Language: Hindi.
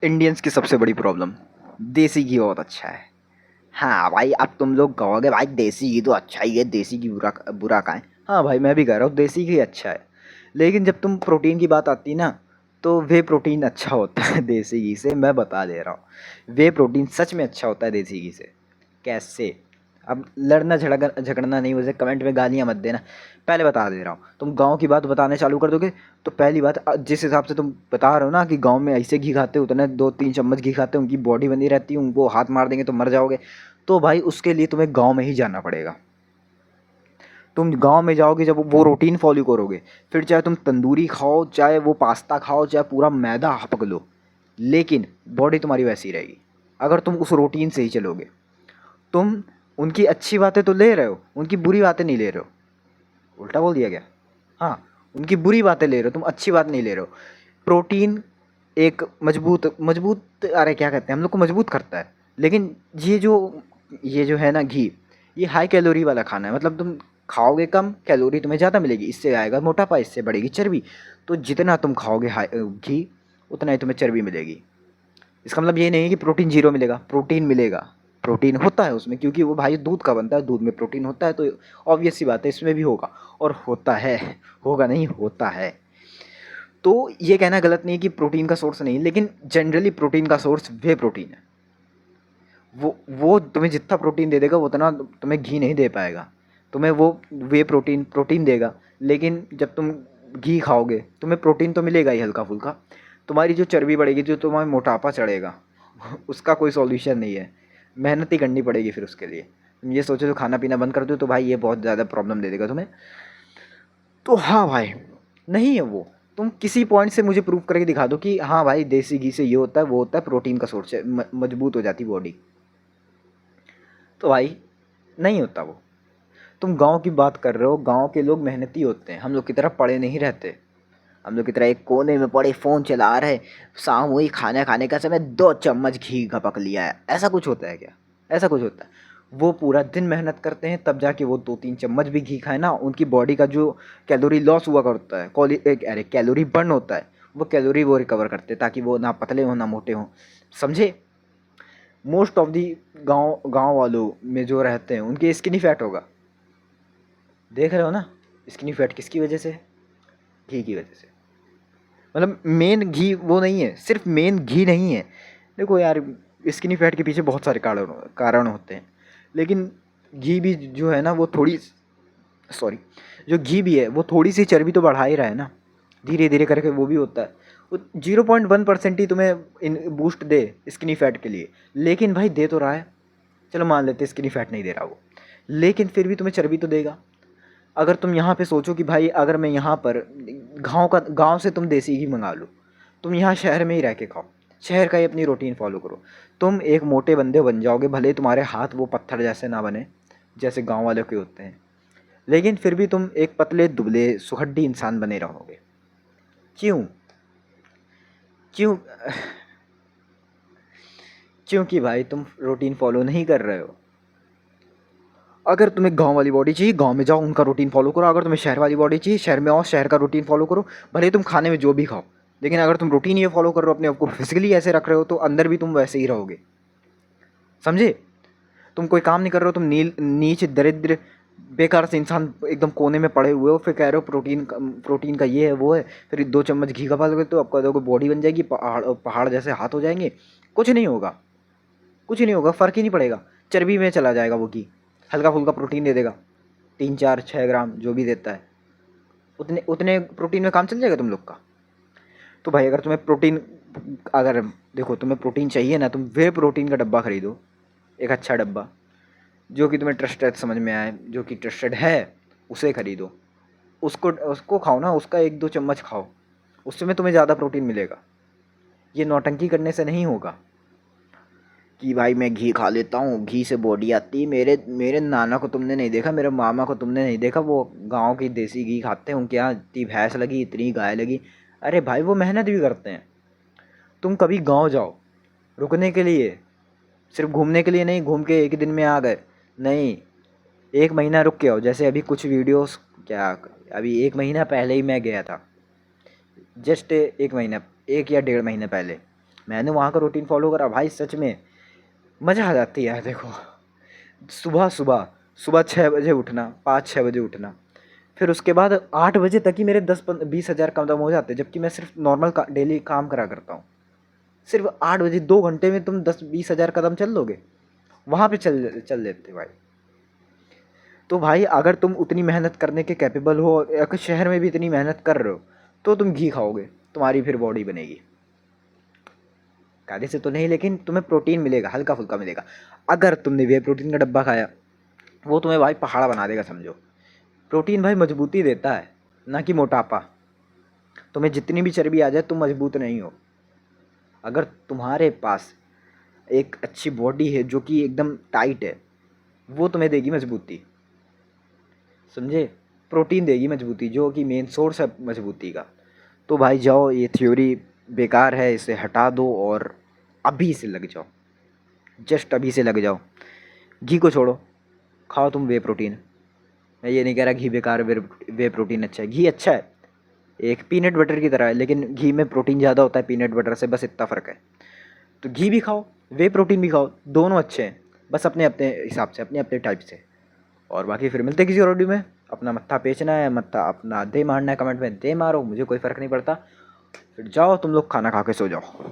इंडियंस की सबसे बड़ी प्रॉब्लम, देसी घी बहुत अच्छा है। हाँ भाई, अब तुम लोग कहोगे भाई देसी घी तो अच्छा ही है, देसी घी बुरा बुरा कहाँ है। हाँ भाई, मैं भी कह रहा हूँ देसी घी अच्छा है। लेकिन जब तुम प्रोटीन की बात आती है ना, तो वे प्रोटीन अच्छा होता है देसी घी से, मैं बता दे रहा हूँ। वे प्रोटीन सच में अच्छा होता है देसी घी से। कैसे? अब लड़ना झगड़ना नहीं, मुझे कमेंट में गालियाँ मत देना। पहले बता दे रहा हूँ, तुम गाँव की बात बताने चालू कर दोगे तो पहली बात, जिस हिसाब से तुम बता रहे हो ना कि गाँव में ऐसे घी खाते हो, उतने 2-3 चम्मच घी खाते हो, उनकी बॉडी बनी रहती है, उनको हाथ मार देंगे तो मर जाओगे। तो भाई उसके लिए तुम्हें गाँव में ही जाना पड़ेगा। तुम गाँव में जाओगे, जब वो रूटीन फॉलो करोगे, फिर चाहे तुम तंदूरी खाओ, चाहे वो पास्ता खाओ, चाहे पूरा मैदा पक लो, लेकिन बॉडी तुम्हारी वैसी रहेगी अगर तुम उस रूटीन से ही चलोगे। तुम उनकी अच्छी बातें तो ले रहे हो, उनकी बुरी बातें नहीं ले रहे हो। उल्टा बोल दिया क्या? हाँ, उनकी बुरी बातें ले रहे हो, तुम अच्छी बात नहीं ले रहे हो। प्रोटीन एक मजबूत मजबूत अरे क्या कहते हैं, हम लोग को मजबूत करता है। लेकिन ये जो है ना घी, ये हाई कैलोरी वाला खाना है। मतलब तुम खाओगे कम, कैलोरी तुम्हें ज़्यादा मिलेगी, इससे आएगा मोटापा, इससे बढ़ेगी चर्बी। तो जितना तुम खाओगे घी, उतना ही तुम्हें चर्बी मिलेगी। इसका मतलब ये नहीं है कि प्रोटीन जीरो मिलेगा, प्रोटीन मिलेगा। प्रोटीन होता है उसमें, क्योंकि वो भाई दूध का बनता है, दूध में प्रोटीन होता है, तो ऑब्वियस सी बात है इसमें भी होगा। और होता है, होगा नहीं, होता है। तो ये कहना गलत नहीं है कि प्रोटीन का सोर्स नहीं है, लेकिन जनरली प्रोटीन का सोर्स वे प्रोटीन है। वो तुम्हें जितना प्रोटीन दे देगा वो उतना तुम्हें घी नहीं दे पाएगा। तुम्हें वो वे प्रोटीन प्रोटीन देगा। लेकिन जब तुम घी खाओगे, तुम्हें प्रोटीन तो मिलेगा ही हल्का फुल्का। तुम्हारी जो चर्बी बढ़ेगी, जो तुम्हारा मोटापा चढ़ेगा, उसका कोई सॉल्यूशन नहीं है। मेहनत ही करनी पड़ेगी फिर उसके लिए। तुम ये सोचो तो खाना पीना बंद कर दो तो भाई ये बहुत ज़्यादा प्रॉब्लम दे देगा तुम्हें। तो हाँ भाई, नहीं है वो। तुम किसी पॉइंट से मुझे प्रूव करके दिखा दो कि हाँ भाई देसी घी से ये होता है वो होता है, प्रोटीन का सोर्स है, मजबूत हो जाती बॉडी। तो भाई नहीं होता वो। तुम गांव की बात कर रहे हो, गांव के लोग मेहनती होते हैं, हम लोग की तरह पड़े नहीं रहते। हम लोग की तरह एक कोने में पड़े फ़ोन चला रहे, शाम हुई खाना खाने का समय 2 चम्मच घी का पक लिया है, ऐसा कुछ होता है क्या? ऐसा कुछ होता है? वो पूरा दिन मेहनत करते हैं, तब जाके वो 2-3 चम्मच भी घी खाए ना, उनकी बॉडी का जो कैलोरी लॉस हुआ करता है, अरे कैलोरी बर्न होता है, वो कैलोरी वो रिकवर करते हैं, ताकि वो ना पतले हों ना मोटे हों। समझे? मोस्ट ऑफ दी गांव गांव वालों में जो रहते हैं उनके स्किनी फैट होगा। देख रहे हो ना? स्किनी फैट किसकी वजह से है? घी की वजह से। मतलब मेन घी वो नहीं है, सिर्फ मेन घी नहीं है। देखो यार, स्किनी फैट के पीछे बहुत सारे कारण कारण होते हैं, लेकिन घी भी जो है ना वो थोड़ी, सॉरी, जो घी भी है वो थोड़ी सी चर्बी तो बढ़ा ही रहा है ना, धीरे धीरे करके वो भी होता है। वो 0.1% ही तुम्हें इन बूस्ट दे स्किनी फैट के लिए, लेकिन भाई दे तो रहा है। चलो मान लेते स्किनी फैट नहीं दे रहा वो, लेकिन फिर भी तुम्हें चर्बी तो देगा। अगर तुम यहाँ पे सोचो कि भाई अगर मैं यहाँ पर गांव से तुम देसी घी मंगा लो, तुम यहाँ शहर में ही रह के खाओ, शहर का ही अपनी रूटीन फॉलो करो, तुम एक मोटे बंदे बन जाओगे। भले ही तुम्हारे हाथ वो पत्थर जैसे ना बने जैसे गांव वालों के होते हैं, लेकिन फिर भी तुम एक पतले दुबले सुहड्डी इंसान बने रहोगे। क्यों? क्यों? क्योंकि भाई तुम रूटीन फॉलो नहीं कर रहे हो। अगर तुम्हें गांव वाली बॉडी चाहिए, गांव में जाओ, उनका रूटीन फॉलो करो। अगर तुम्हें शहर वाली बॉडी चाहिए, शहर में आओ, शहर का रूटीन फॉलो करो। भले ही तुम खाने में जो भी खाओ, लेकिन अगर तुम रूटीन ये फॉलो कर रहे हो, अपने आप को फिजिकली ऐसे रख रहे हो, तो अंदर भी तुम वैसे ही रहोगे। समझे? तुम कोई काम नहीं कर रहे हो, तुम नीच दरिद्र बेकार से इंसान एकदम कोने में पड़े हुए हो, फिर कह रहे हो प्रोटीन का ये है वो है। फिर 2 चम्मच घी का पाल करते हो, आपका देखो बॉडी बन जाएगी, पहाड़ पहाड़ जैसे हाथ हो जाएंगे। कुछ नहीं होगा, कुछ नहीं होगा, फ़र्क ही नहीं पड़ेगा। चर्बी में चला जाएगा वो घी, हल्का फुल्का प्रोटीन दे देगा, 3-4-6 ग्राम जो भी देता है, उतने उतने प्रोटीन में काम चल जाएगा तुम लोग का। तो भाई अगर तुम्हें प्रोटीन, अगर देखो तुम्हें प्रोटीन चाहिए ना, तुम वे प्रोटीन का डब्बा खरीदो, एक अच्छा डब्बा जो कि तुम्हें ट्रस्टेड समझ में आए, जो कि ट्रस्टेड है, उसे खरीदो। उसको उसको खाओ ना, उसका 1-2 चम्मच खाओ, उससे में तुम्हें ज़्यादा प्रोटीन मिलेगा। ये नौटंकी करने से नहीं होगा कि भाई मैं घी खा लेता हूँ, घी से बॉडी आती है। मेरे मेरे नाना को तुमने नहीं देखा, मेरे मामा को तुमने नहीं देखा, वो गांव की देसी घी खाते हैं, उनके यहाँ इतनी भैंस लगी, इतनी गाय लगी। अरे भाई वो मेहनत भी करते हैं। तुम कभी गांव जाओ रुकने के लिए, सिर्फ घूमने के लिए नहीं, घूम के एक ही दिन में आ गए, नहीं, 1 महीना रुक के आओ। जैसे अभी कुछ वीडियोस, क्या, अभी 1 महीना पहले ही मैं गया था, जस्ट 1 महीना, 1 या 1.5 महीने पहले मैंने वहाँ का रूटीन फॉलो करा भाई, सच में मज़ा आ जाती है यार। देखो सुबह सुबह सुबह 6 बजे उठना, 5-6 बजे उठना, फिर उसके बाद 8 बजे तक ही मेरे 10-20 हज़ार कदम हो जाते, जबकि मैं सिर्फ नॉर्मल का डेली काम करा करता हूँ। सिर्फ 8 बजे 2 घंटे में तुम 10-20 हज़ार कदम चल लोगे, वहाँ पे चल चल लेते भाई। तो भाई अगर तुम उतनी मेहनत करने के कैपेबल हो, अगर शहर में भी इतनी मेहनत कर रहे हो, तो तुम घी खाओगे, तुम्हारी फिर बॉडी बनेगी। कायदे से तो नहीं, लेकिन तुम्हें प्रोटीन मिलेगा, हल्का फुल्का मिलेगा। अगर तुमने वे प्रोटीन का डब्बा खाया, वो तुम्हें भाई पहाड़ बना देगा समझो। प्रोटीन भाई मजबूती देता है, ना कि मोटापा। तुम्हें जितनी भी चर्बी आ जाए तुम मजबूत नहीं हो। अगर तुम्हारे पास एक अच्छी बॉडी है जो कि एकदम टाइट है, वो तुम्हें देगी मजबूती, समझे। प्रोटीन देगी मजबूती, जो कि मेन सोर्स है मजबूती का। तो भाई जाओ, ये थ्योरी बेकार है, इसे हटा दो और अभी से लग जाओ, जस्ट अभी से लग जाओ। घी को छोड़ो, खाओ तुम वे प्रोटीन। मैं ये नहीं कह रहा घी बेकार, वे प्रोटीन अच्छा है, घी अच्छा है, एक पीनट बटर की तरह है, लेकिन घी में प्रोटीन ज़्यादा होता है पीनट बटर से, बस इतना फ़र्क है। तो घी भी खाओ, वे प्रोटीन भी खाओ, दोनों अच्छे हैं, बस अपने अपने हिसाब से, अपने अपने टाइप से। और बाकी फिर मिलते हैं किसी और वीडियो में। अपना मत्था बेचना है, मत्था अपना दे मारना है, कमेंट में दे मारो, मुझे कोई फ़र्क नहीं पड़ता। फिर जाओ तुम लोग खाना खा के सो जाओ।